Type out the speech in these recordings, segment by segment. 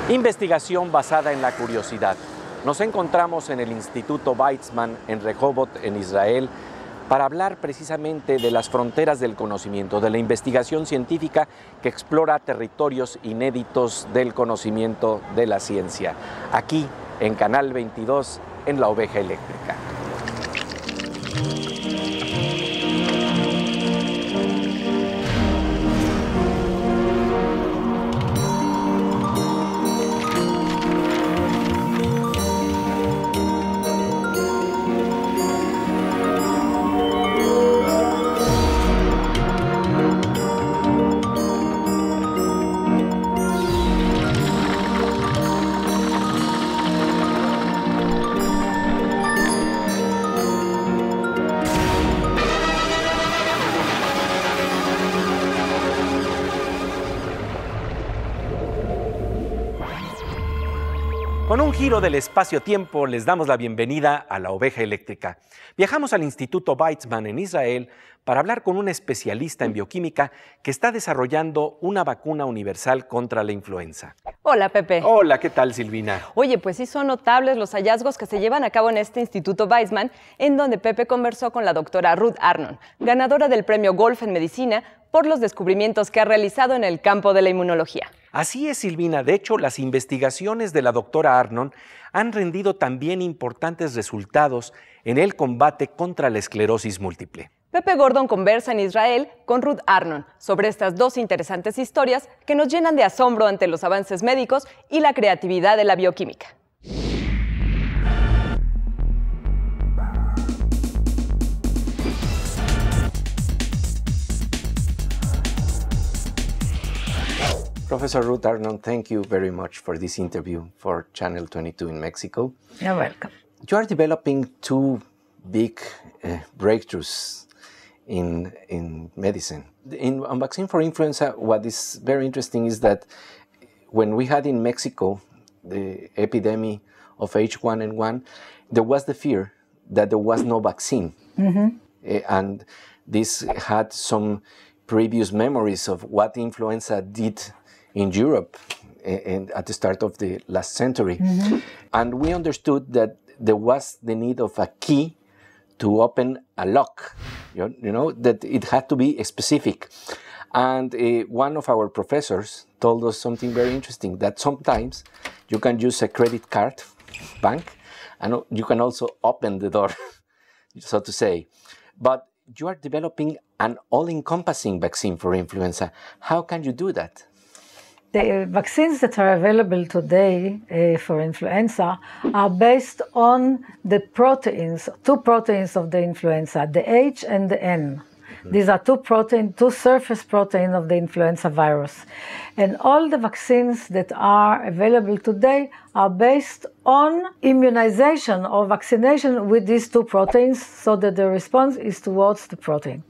Investigación basada en la curiosidad. Nos encontramos en el Instituto Weizmann en Rehovot, en Israel, para hablar precisamente de las fronteras del conocimiento, de la investigación científica que explora territorios inéditos del conocimiento de la ciencia. Aquí, en Canal 22, en La Oveja Eléctrica. Con un giro del espacio-tiempo, les damos la bienvenida a La Oveja Eléctrica. Viajamos al Instituto Weizmann en Israel para hablar con un especialista en bioquímica que está desarrollando una vacuna universal contra la influenza. Hola, Pepe. Hola, ¿qué tal, Silvina? Oye, pues sí son notables los hallazgos que se llevan a cabo en este Instituto Weizmann, en donde Pepe conversó con la doctora Ruth Arnon, ganadora del Premio Golf en Medicina, por los descubrimientos que ha realizado en el campo de la inmunología. Así es, Silvina. De hecho, las investigaciones de la doctora Arnon han rendido también importantes resultados en el combate contra la esclerosis múltiple. Pepe Gordon conversa en Israel con Ruth Arnon sobre estas dos interesantes historias que nos llenan de asombro ante los avances médicos y la creatividad de la bioquímica. Professor Ruth Arnon, thank you very much for this interview for Channel 22 in Mexico. You're welcome. You are developing two big breakthroughs in medicine. On vaccine for influenza, what is very interesting is that when we had in Mexico the epidemic of H1N1, there was the fear that there was no vaccine. Mm-hmm. And this had some previous memories of what influenza did in Europe and at the start of the last century. Mm-hmm. And we understood that there was the need of a key to open a lock, you know, that it had to be specific. And one of our professors told us something very interesting, that sometimes you can use a credit card bank and you can also open the door, so to say. But you are developing an all-encompassing vaccine for influenza. How can you do that? The vaccines that are available today for influenza are based on the proteins, two proteins of the influenza, the H and the N. These are two surface proteins of the influenza virus. And all the vaccines that are available today are based on immunization or vaccination with these two proteins so that the response is towards the protein.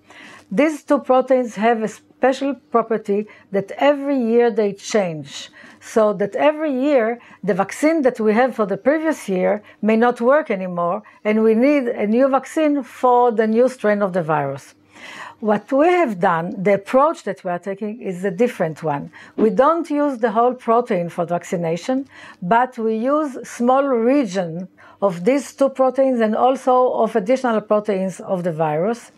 These two proteins have a special property that every year they change, so that every year the vaccine that we have for the previous year may not work anymore, and we need a new vaccine for the new strain of the virus. What we have done, the approach that we are taking is a different one. We don't use the whole protein for vaccination, but we use small region of these two proteins and also of additional proteins of the virus.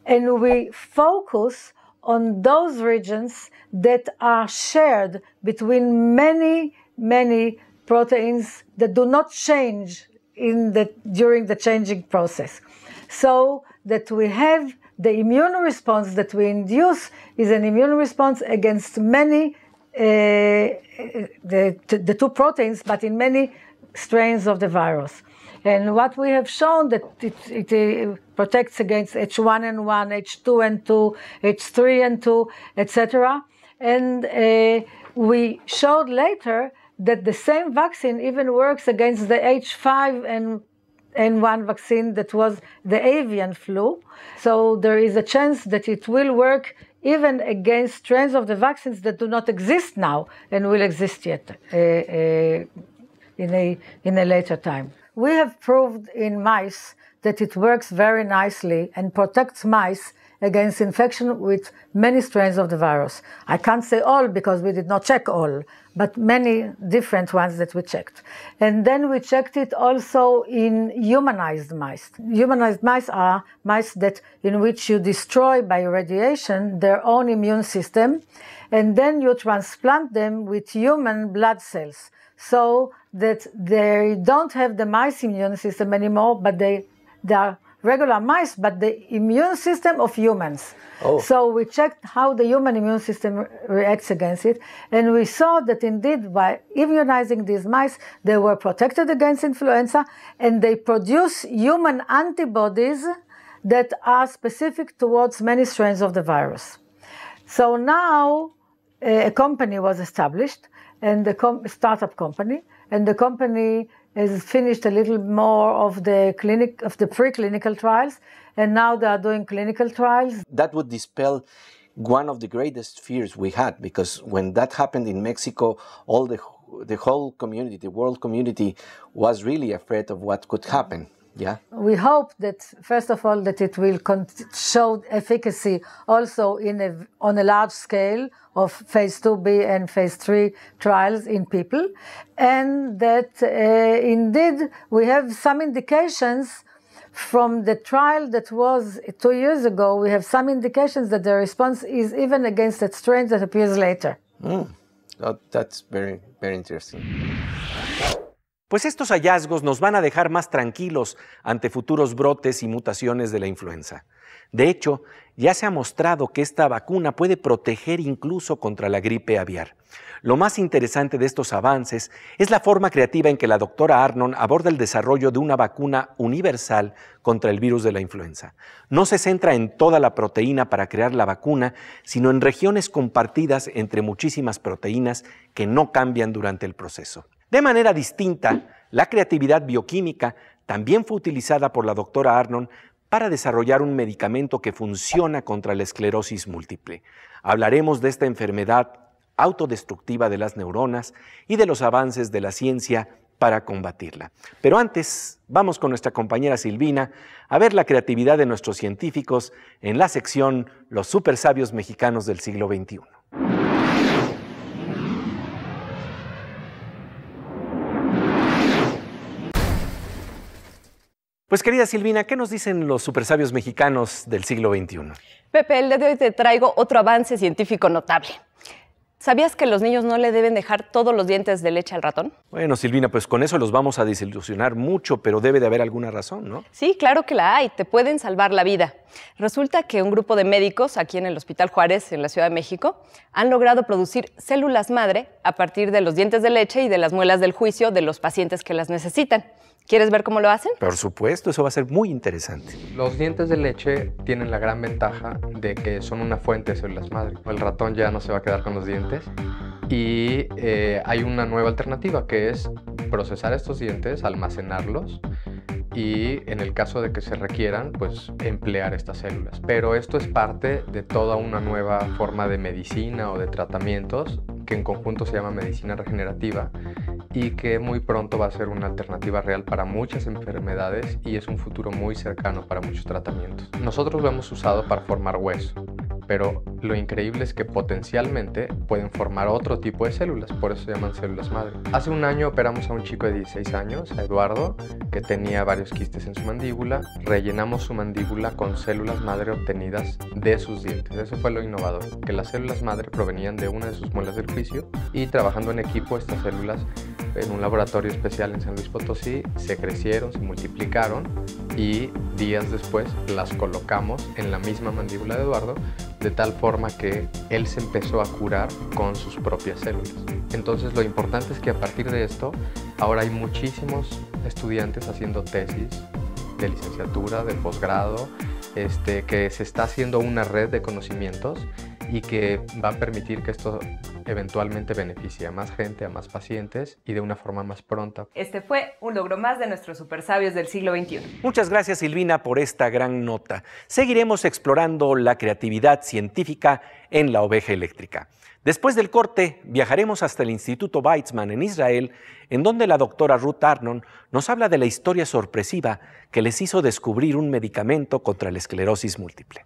And we focus on those regions that are shared between many, many proteins that do not change during the changing process. So that we have the immune response that we induce is an immune response against many, the two proteins, but in many strains of the virus. And what we have shown that it protects against H1N1, H2N2, H3N2, etc. And we showed later that the same vaccine even works against the H5N1 vaccine that was the avian flu. So there is a chance that it will work even against strains of the vaccines that do not exist now and will exist yet in a later time. We have proved in mice that it works very nicely and protects mice against infection with many strains of the virus. I can't say all because we did not check all, but many different ones that we checked. And then we checked it also in humanized mice. Humanized mice are mice in which you destroy by radiation their own immune system, and then you transplant them with human blood cells, so that they don't have the mice immune system anymore, but they are regular mice, but the immune system of humans. Oh. So we checked how the human immune system reacts against it, and we saw that indeed by immunizing these mice, they were protected against influenza, and they produce human antibodies that are specific towards many strains of the virus. So now a company was established, and the startup company, and the company has finished a little more of the preclinical trials, and now they are doing clinical trials. That would dispel one of the greatest fears we had, because when that happened in Mexico, all the whole community, the world community, was really afraid of what could happen. Yeah. We hope that, first of all, that it will show efficacy also on a large scale of phase 2B and phase 3 trials in people, and that indeed we have some indications from the trial that was 2 years ago. We have some indications that the response is even against that strain that appears later. Oh, that's very, very interesting. Pues estos hallazgos nos van a dejar más tranquilos ante futuros brotes y mutaciones de la influenza. De hecho, ya se ha mostrado que esta vacuna puede proteger incluso contra la gripe aviar. Lo más interesante de estos avances es la forma creativa en que la doctora Arnon aborda el desarrollo de una vacuna universal contra el virus de la influenza. No se centra en toda la proteína para crear la vacuna, sino en regiones compartidas entre muchísimas proteínas que no cambian durante el proceso. De manera distinta, la creatividad bioquímica también fue utilizada por la doctora Arnon para desarrollar un medicamento que funciona contra la esclerosis múltiple. Hablaremos de esta enfermedad autodestructiva de las neuronas y de los avances de la ciencia para combatirla. Pero antes, vamos con nuestra compañera Silvina a ver la creatividad de nuestros científicos en la sección Los supersabios mexicanos del siglo XXI. Pues querida Silvina, ¿qué nos dicen los supersabios mexicanos del siglo XXI? Pepe, el día de hoy te traigo otro avance científico notable. ¿Sabías que los niños no le deben dejar todos los dientes de leche al ratón? Bueno, Silvina, pues con eso los vamos a desilusionar mucho, pero debe de haber alguna razón, ¿no? Sí, claro que la hay. Te pueden salvar la vida. Resulta que un grupo de médicos aquí en el Hospital Juárez, en la Ciudad de México, han logrado producir células madre a partir de los dientes de leche y de las muelas del juicio de los pacientes que las necesitan. ¿Quieres ver cómo lo hacen? Por supuesto, eso va a ser muy interesante. Los dientes de leche tienen la gran ventaja de que son una fuente de células madre. El ratón ya no se va a quedar con los dientes y hay una nueva alternativa que es procesar estos dientes, almacenarlos y en el caso de que se requieran, pues emplear estas células. Pero esto es parte de toda una nueva forma de medicina o de tratamientos que en conjunto se llama medicina regenerativa y que muy pronto va a ser una alternativa real para muchas enfermedades y es un futuro muy cercano para muchos tratamientos. Nosotros lo hemos usado para formar hueso, pero lo increíble es que potencialmente pueden formar otro tipo de células, por eso se llaman células madre. Hace un año operamos a un chico de 16 años, a Eduardo, que tenía varios quistes en su mandíbula. Rellenamos su mandíbula con células madre obtenidas de sus dientes. Eso fue lo innovador, que las células madre provenían de una de sus muelas del juicio y trabajando en equipo estas células en un laboratorio especial en San Luis Potosí se crecieron, se multiplicaron y días después las colocamos en la misma mandíbula de Eduardo de tal forma que él se empezó a curar con sus propias células. Entonces lo importante es que a partir de esto ahora hay muchísimos estudiantes haciendo tesis de licenciatura, de posgrado, que se está haciendo una red de conocimientos y que va a permitir que esto eventualmente beneficie a más gente, a más pacientes y de una forma más pronta. Este fue un logro más de nuestros supersabios del siglo XXI. Muchas gracias, Silvina, por esta gran nota. Seguiremos explorando la creatividad científica en la oveja eléctrica. Después del corte, viajaremos hasta el Instituto Weizmann en Israel, en donde la doctora Ruth Arnon nos habla de la historia sorpresiva que les hizo descubrir un medicamento contra la esclerosis múltiple.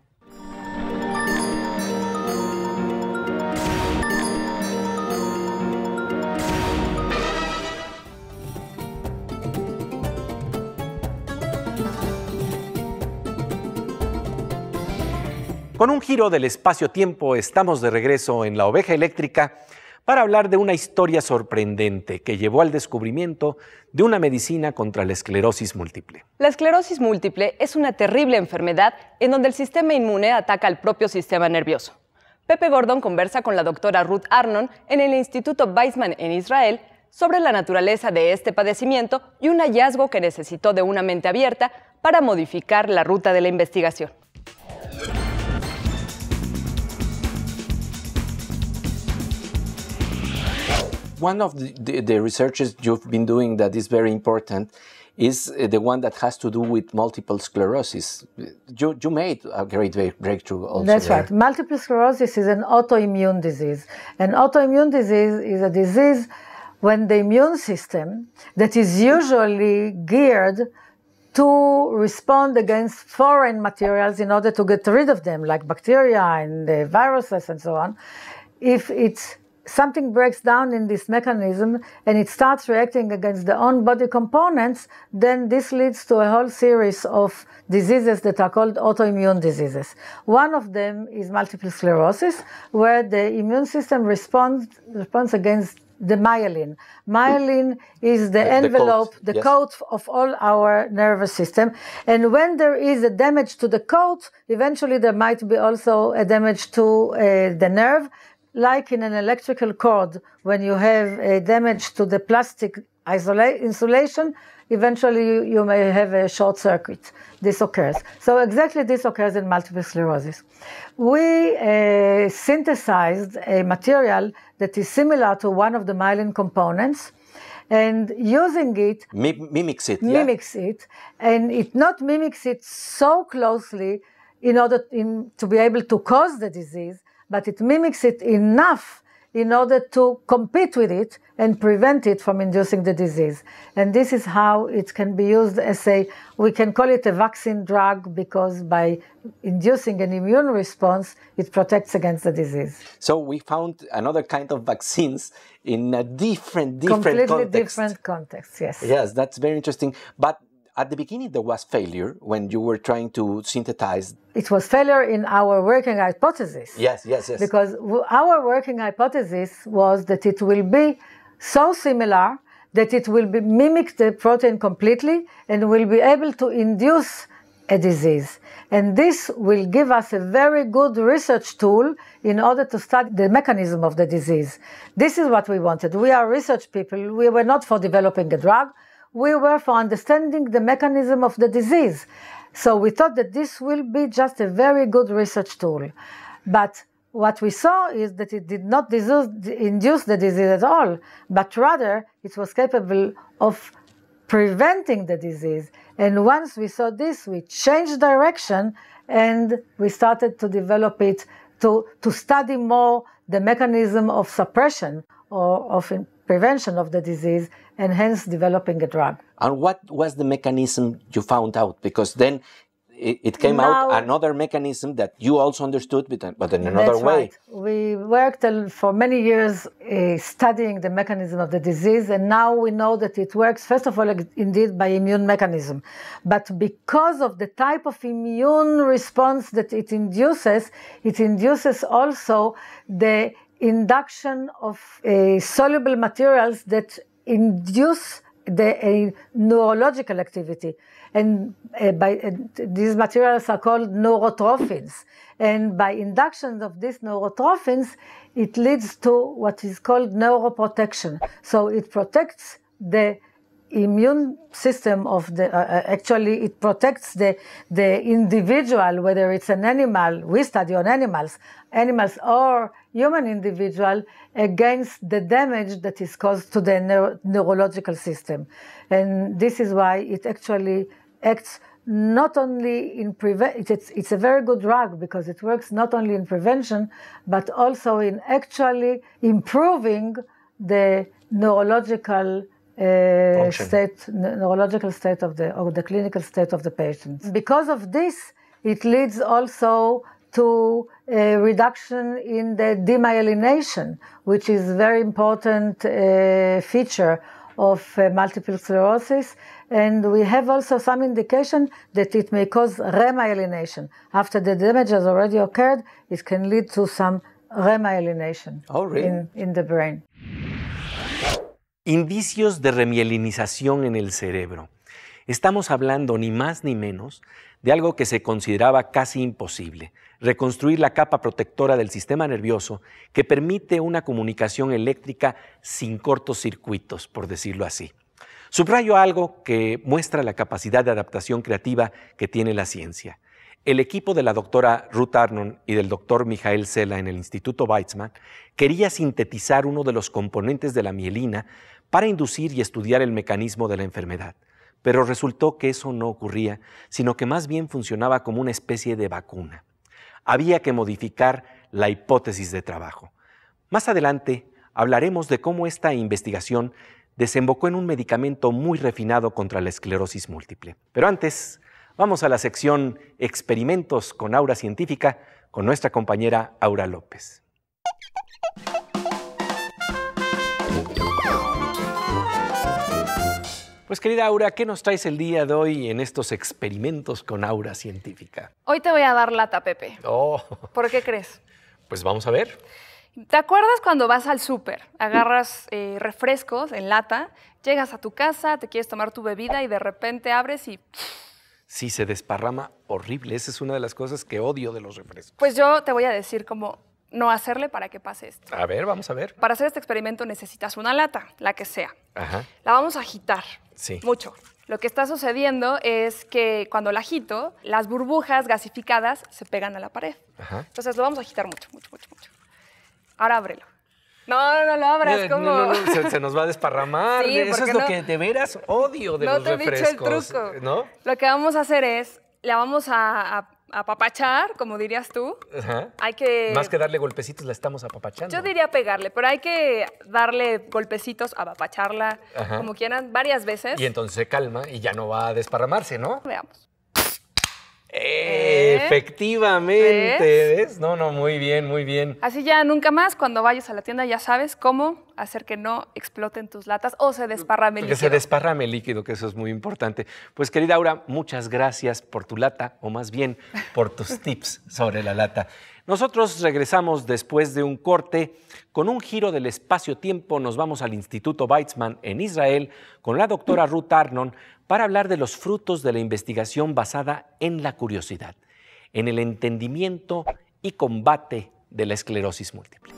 Con un giro del espacio-tiempo, estamos de regreso en La Oveja Eléctrica para hablar de una historia sorprendente que llevó al descubrimiento de una medicina contra la esclerosis múltiple. La esclerosis múltiple es una terrible enfermedad en donde el sistema inmune ataca al propio sistema nervioso. Pepe Gordon conversa con la doctora Ruth Arnon en el Instituto Weizmann en Israel sobre la naturaleza de este padecimiento y un hallazgo que necesitó de una mente abierta para modificar la ruta de la investigación. One of the researches you've been doing that is very important is the one that has to do with multiple sclerosis. You made a great breakthrough also. That's right. Multiple sclerosis is an autoimmune disease. An autoimmune disease is a disease when the immune system that is usually geared to respond against foreign materials in order to get rid of them, like bacteria and viruses and so on, if something breaks down in this mechanism and it starts reacting against the own body components, then this leads to a whole series of diseases that are called autoimmune diseases. One of them is multiple sclerosis, where the immune system responds against the myelin. Myelin is the envelope, the coat of all our nervous system. And when there is a damage to the coat, eventually there might be also a damage to the nerve. Like in an electrical cord, when you have a damage to the plastic insulation, eventually you may have a short circuit. This occurs. So exactly this occurs in multiple sclerosis. We synthesized a material that is similar to one of the myelin components, and using it mimics it. Mimics it, and it not mimics it so closely in order to be able to cause the disease, but it mimics it enough in order to compete with it and prevent it from inducing the disease. And this is how it can be used as we can call it a vaccine drug, because by inducing an immune response, it protects against the disease. So we found another kind of vaccines in a different Completely context. Different context, yes. Yes, that's very interesting. But at the beginning, there was failure when you were trying to synthesize. It was failure in our working hypothesis. Yes. Because our working hypothesis was that it will be so similar that it will mimic the protein completely and will be able to induce a disease. And this will give us a very good research tool in order to study the mechanism of the disease. This is what we wanted. We are research people. We were not for developing a drug. We were for understanding the mechanism of the disease. So we thought that this will be just a very good research tool. But what we saw is that it did not induce the disease at all, but rather it was capable of preventing the disease. And once we saw this, we changed direction and we started to develop it to study more the mechanism of suppression or of prevention of the disease, and hence developing a drug. And what was the mechanism you found out? Because then it came out another mechanism that you also understood, but in another way. Right. We worked for many years studying the mechanism of the disease, and now we know that it works, first of all, indeed, by immune mechanism. But because of the type of immune response that it induces also the induction of soluble materials that induce the neurological activity. And these materials are called neurotrophins. And by induction of these neurotrophins, it leads to what is called neuroprotection. So it protects the immune system of actually it protects the individual, whether it's an animal, we study on animals or human individual, against the damage that is caused to the neurological system. And this is why it actually acts not only in it's a very good drug because it works not only in prevention, but also in actually improving the neurological state of the clinical state of the patient. Because of this, it leads also to a reduction in the demyelination, which is a very important feature of multiple sclerosis, and we have also some indication that it may cause remyelination. After the damage has already occurred, it can lead to some remyelination in the brain. Indicios de remielinización en el cerebro. Estamos hablando ni más ni menos de algo que se consideraba casi imposible, reconstruir la capa protectora del sistema nervioso que permite una comunicación eléctrica sin cortocircuitos, por decirlo así. Subrayo algo que muestra la capacidad de adaptación creativa que tiene la ciencia. El equipo de la doctora Ruth Arnon y del doctor Michael Sela en el Instituto Weizmann quería sintetizar uno de los componentes de la mielina para inducir y estudiar el mecanismo de la enfermedad. Pero resultó que eso no ocurría, sino que más bien funcionaba como una especie de vacuna. Había que modificar la hipótesis de trabajo. Más adelante hablaremos de cómo esta investigación desembocó en un medicamento muy refinado contra la esclerosis múltiple. Pero antes, vamos a la sección Experimentos con Aura Científica con nuestra compañera Aura López. Pues querida Aura, ¿qué nos traes el día de hoy en estos experimentos con Aura Científica? Hoy te voy a dar lata, Pepe. Oh. ¿Por qué crees? Pues vamos a ver. ¿Te acuerdas cuando vas al súper, agarras refrescos en lata, llegas a tu casa, te quieres tomar tu bebida y de repente abres y... Sí, se desparrama horrible. Esa es una de las cosas que odio de los refrescos. Pues yo te voy a decir cómo no hacerle para que pase esto. A ver, vamos a ver. Para hacer este experimento necesitas una lata, la que sea. Ajá. La vamos a agitar mucho. Lo que está sucediendo es que cuando la agito, las burbujas gasificadas se pegan a la pared. Ajá. Entonces lo vamos a agitar mucho, mucho, mucho, mucho. Ahora ábrelo. No lo abras, ¿cómo? No, se nos va a desparramar. Sí, eso es lo que de veras odio de los refrescos. No te he dicho el truco. ¿No? Lo que vamos a hacer es, la vamos a apapachar, como dirías tú. Ajá. Hay que... Más que darle golpecitos, la estamos apapachando. Yo diría pegarle, pero hay que darle golpecitos, apapacharla, como quieran, varias veces. Y entonces se calma y ya no va a desparramarse, ¿no? Veamos. Efectivamente, ¿ves? No, muy bien, muy bien. Así ya nunca más, cuando vayas a la tienda ya sabes cómo hacer que no exploten tus latas o se desparrame el líquido. Que se desparrame el líquido, que eso es muy importante. Pues querida Aura, muchas gracias por tu lata, o más bien por tus tips sobre la lata. Nosotros regresamos después de un corte. Con un giro del espacio-tiempo nos vamos al Instituto Weizmann en Israel con la doctora Ruth Arnon para hablar de los frutos de la investigación basada en la curiosidad, en el entendimiento y combate de la esclerosis múltiple.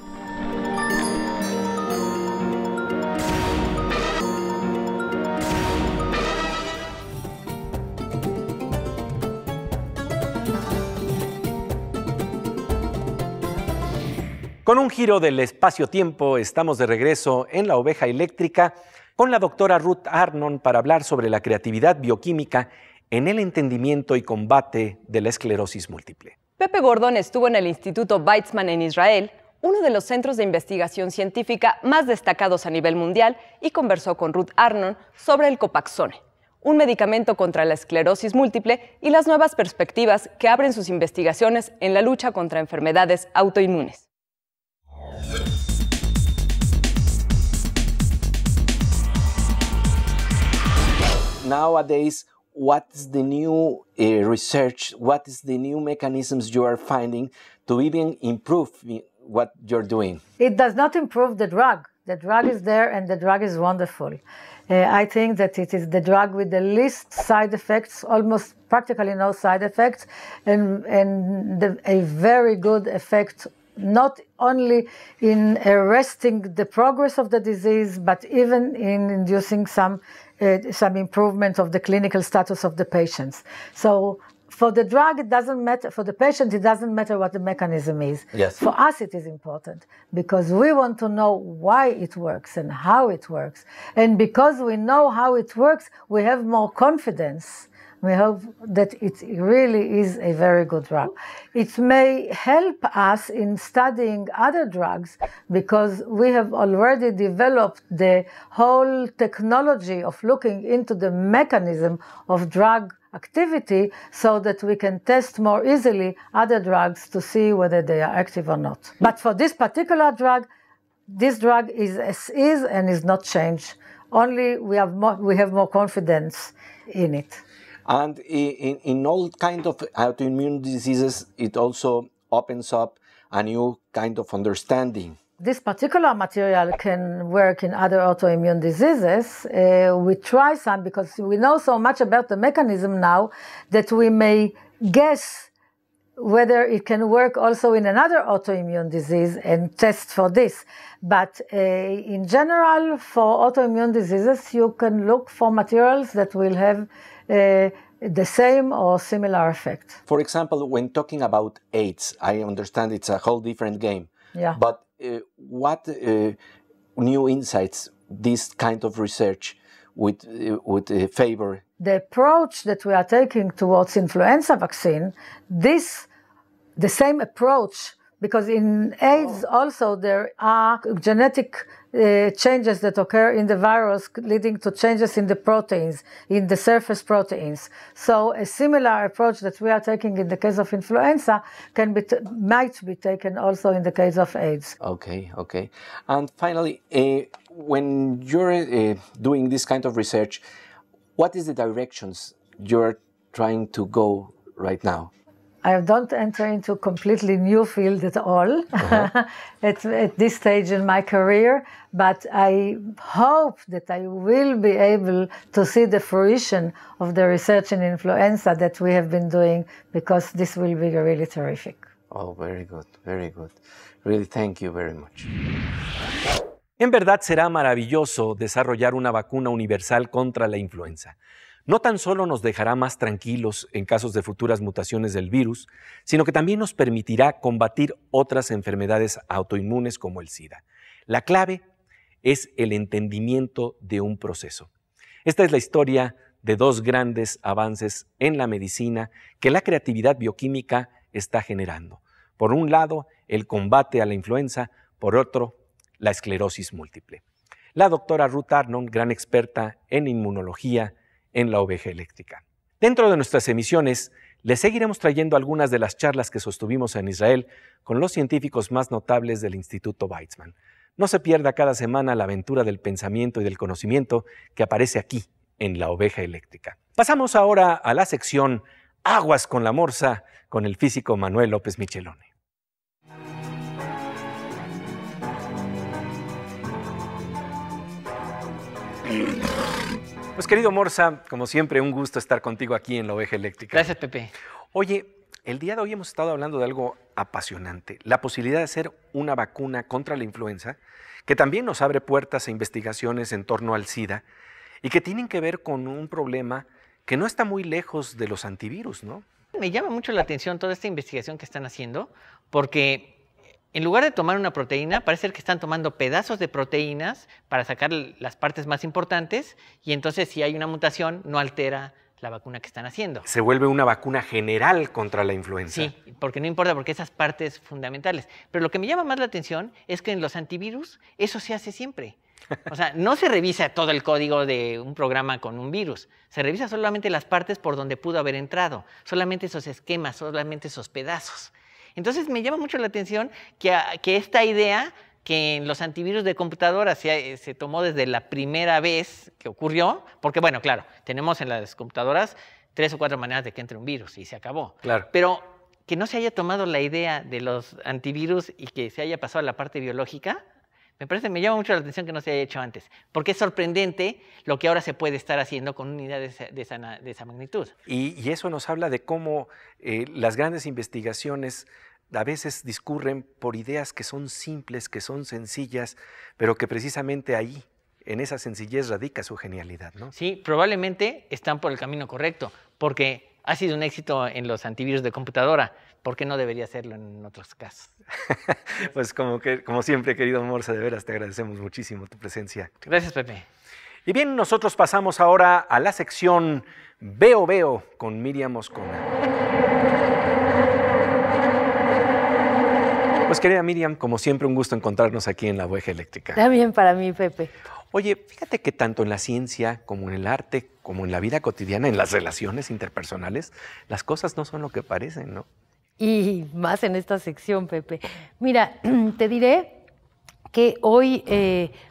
Con un giro del espacio-tiempo, estamos de regreso en La Oveja Eléctrica con la doctora Ruth Arnon para hablar sobre la creatividad bioquímica en el entendimiento y combate de la esclerosis múltiple. Pepe Gordon estuvo en el Instituto Weizmann en Israel, uno de los centros de investigación científica más destacados a nivel mundial, y conversó con Ruth Arnon sobre el Copaxone, un medicamento contra la esclerosis múltiple y las nuevas perspectivas que abren sus investigaciones en la lucha contra enfermedades autoinmunes. Nowadays, what is the new research, what is the new mechanisms you are finding to even improve what you're doing? It does not improve the drug. The drug is there and the drug is wonderful. I think that it is the drug with the least side effects, almost practically no side effects, and a very good effect not only in arresting the progress of the disease, but even in inducing some improvement of the clinical status of the patients. So for the drug, it doesn't matter. For the patient, it doesn't matter what the mechanism is. Yes. For us, it is important because we want to know why it works and how it works. And because we know how it works, we have more confidence. We hope that it really is a very good drug. It may help us in studying other drugs because we have already developed the whole technology of looking into the mechanism of drug activity so that we can test more easily other drugs to see whether they are active or not. But for this particular drug, this drug is as is and is not changed only we have more confidence in it. And in all kind of autoimmune diseases, it also opens up a new kind of understanding. This particular material can work in other autoimmune diseases. We try some because we know so much about the mechanism now that we may guess whether it can work also in another autoimmune disease and test for this. But in general, for autoimmune diseases, you can look for materials that will have the same or similar effect. For example, when talking about AIDS, I understand it's a whole different game. Yeah. But what new insights this kind of research would favor? The approach that we are taking towards influenza vaccine, the same approach, because in AIDS also there are genetic changes that occur in the virus leading to changes in the proteins, in the surface proteins. So a similar approach that we are taking in the case of influenza might be taken also in the case of AIDS. Okay. And finally, when you're doing this kind of research, what is the directions you're trying to go right now? I don't enter into a completely new field at all at this stage in my career, but I hope that I will be able to see the fruition of the research in influenza that we have been doing, because this will be really terrific. Oh, very good, very good. Really, thank you very much. En verdad será maravilloso desarrollar una vacuna universal contra la influenza. No tan solo nos dejará más tranquilos en casos de futuras mutaciones del virus, sino que también nos permitirá combatir otras enfermedades autoinmunes como el SIDA. La clave es el entendimiento de un proceso. Esta es la historia de dos grandes avances en la medicina que la creatividad bioquímica está generando. Por un lado, el combate a la influenza, por otro, la esclerosis múltiple. La doctora Ruth Arnon, gran experta en inmunología, en la Oveja Eléctrica. Dentro de nuestras emisiones, les seguiremos trayendo algunas de las charlas que sostuvimos en Israel con los científicos más notables del Instituto Weizmann. No se pierda cada semana la aventura del pensamiento y del conocimiento que aparece aquí, en la Oveja Eléctrica. Pasamos ahora a la sección Aguas con la Morsa, con el físico Manuel López Michelone. Pues querido Morsa, como siempre, un gusto estar contigo aquí en la Oveja Eléctrica. Gracias, Pepe. Oye, el día de hoy hemos estado hablando de algo apasionante, la posibilidad de hacer una vacuna contra la influenza, que también nos abre puertas a investigaciones en torno al SIDA y que tienen que ver con un problema que no está muy lejos de los antivirus, ¿no? Me llama mucho la atención toda esta investigación que están haciendo, porque en lugar de tomar una proteína, parece ser que están tomando pedazos de proteínas para sacar las partes más importantes, y entonces si hay una mutación no altera la vacuna que están haciendo. Se vuelve una vacuna general contra la influenza. Sí, porque no importa, porque esas partes fundamentales. Pero lo que me llama más la atención es que en los antivirus eso se hace siempre. O sea, no se revisa todo el código de un programa con un virus. Se revisa solamente las partes por donde pudo haber entrado, solamente esos esquemas, solamente esos pedazos. Entonces me llama mucho la atención que esta idea que en los antivirus de computadoras se tomó desde la primera vez que ocurrió, porque bueno, claro, tenemos en las computadoras 3 o 4 maneras de que entre un virus y se acabó. Claro. Pero que no se haya tomado la idea de los antivirus y que se haya pasado a la parte biológica, me llama mucho la atención que no se haya hecho antes, porque es sorprendente lo que ahora se puede estar haciendo con unidades de esa magnitud. Y eso nos habla de cómo las grandes investigaciones a veces discurren por ideas que son simples, que son sencillas, pero que precisamente ahí, en esa sencillez, radica su genialidad, ¿no? Sí, probablemente están por el camino correcto, porque ha sido un éxito en los antivirus de computadora. ¿Por qué no debería hacerlo en otros casos? Pues como siempre, querido Morsa, de veras te agradecemos muchísimo tu presencia. Gracias, Pepe. Y bien, nosotros pasamos ahora a la sección Veo con Miriam Moscona. Pues querida Miriam, como siempre, un gusto encontrarnos aquí en la Oveja Eléctrica. También para mí, Pepe. Oye, fíjate que tanto en la ciencia como en el arte, como en la vida cotidiana, en las relaciones interpersonales, las cosas no son lo que parecen, ¿no? Y más en esta sección, Pepe. Mira, te diré que hoy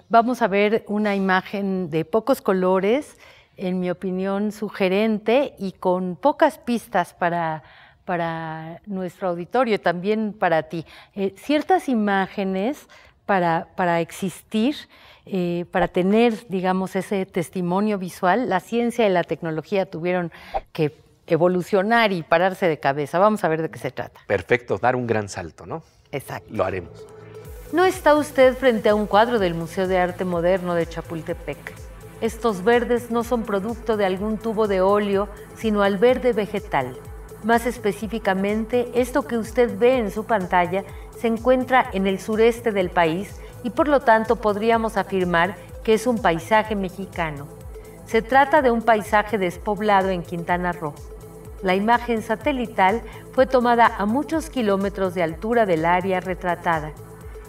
vamos a ver una imagen de pocos colores, en mi opinión sugerente y con pocas pistas para nuestro auditorio y también para ti. Ciertas imágenes para existir, para tener, digamos, ese testimonio visual, la ciencia y la tecnología tuvieron que evolucionar y pararse de cabeza. Vamos a ver de qué se trata. Perfecto, dar un gran salto, ¿no? Exacto. Lo haremos. No está usted frente a un cuadro del Museo de Arte Moderno de Chapultepec. Estos verdes no son producto de algún tubo de óleo, sino al verde vegetal. Más específicamente, esto que usted ve en su pantalla se encuentra en el sureste del país y por lo tanto podríamos afirmar que es un paisaje mexicano. Se trata de un paisaje despoblado en Quintana Roo. La imagen satelital fue tomada a muchos kilómetros de altura del área retratada.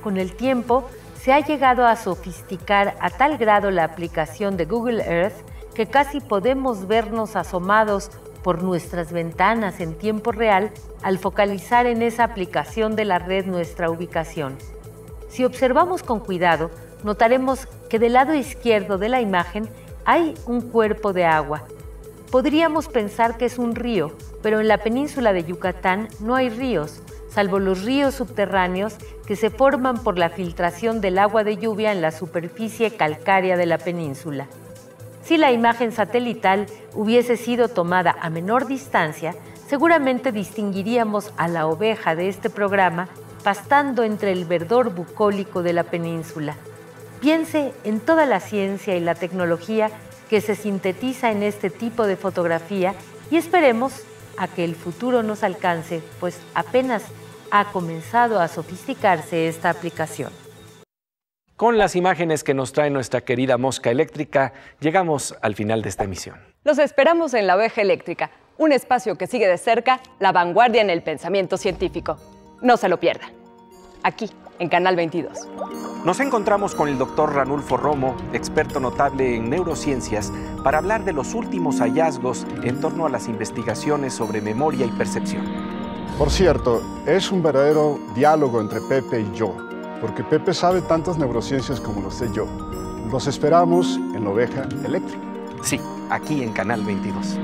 Con el tiempo, se ha llegado a sofisticar a tal grado la aplicación de Google Earth que casi podemos vernos asomados por nuestras ventanas en tiempo real al focalizar en esa aplicación de la red nuestra ubicación. Si observamos con cuidado, notaremos que del lado izquierdo de la imagen hay un cuerpo de agua. Podríamos pensar que es un río, pero en la península de Yucatán no hay ríos, salvo los ríos subterráneos que se forman por la filtración del agua de lluvia en la superficie calcárea de la península. Si la imagen satelital hubiese sido tomada a menor distancia, seguramente distinguiríamos a la oveja de este programa pastando entre el verdor bucólico de la península. Piense en toda la ciencia y la tecnología que se sintetiza en este tipo de fotografía y esperemos a que el futuro nos alcance, pues apenas ha comenzado a sofisticarse esta aplicación. Con las imágenes que nos trae nuestra querida mosca eléctrica, llegamos al final de esta emisión. Los esperamos en La Oveja Eléctrica, un espacio que sigue de cerca la vanguardia en el pensamiento científico. No se lo pierdan. Aquí, en Canal 22. Nos encontramos con el doctor Ranulfo Romo, experto notable en neurociencias, para hablar de los últimos hallazgos en torno a las investigaciones sobre memoria y percepción. Por cierto, es un verdadero diálogo entre Pepe y yo, porque Pepe sabe tantas neurociencias como lo sé yo. Los esperamos en La Oveja Eléctrica. Sí, aquí en Canal 22.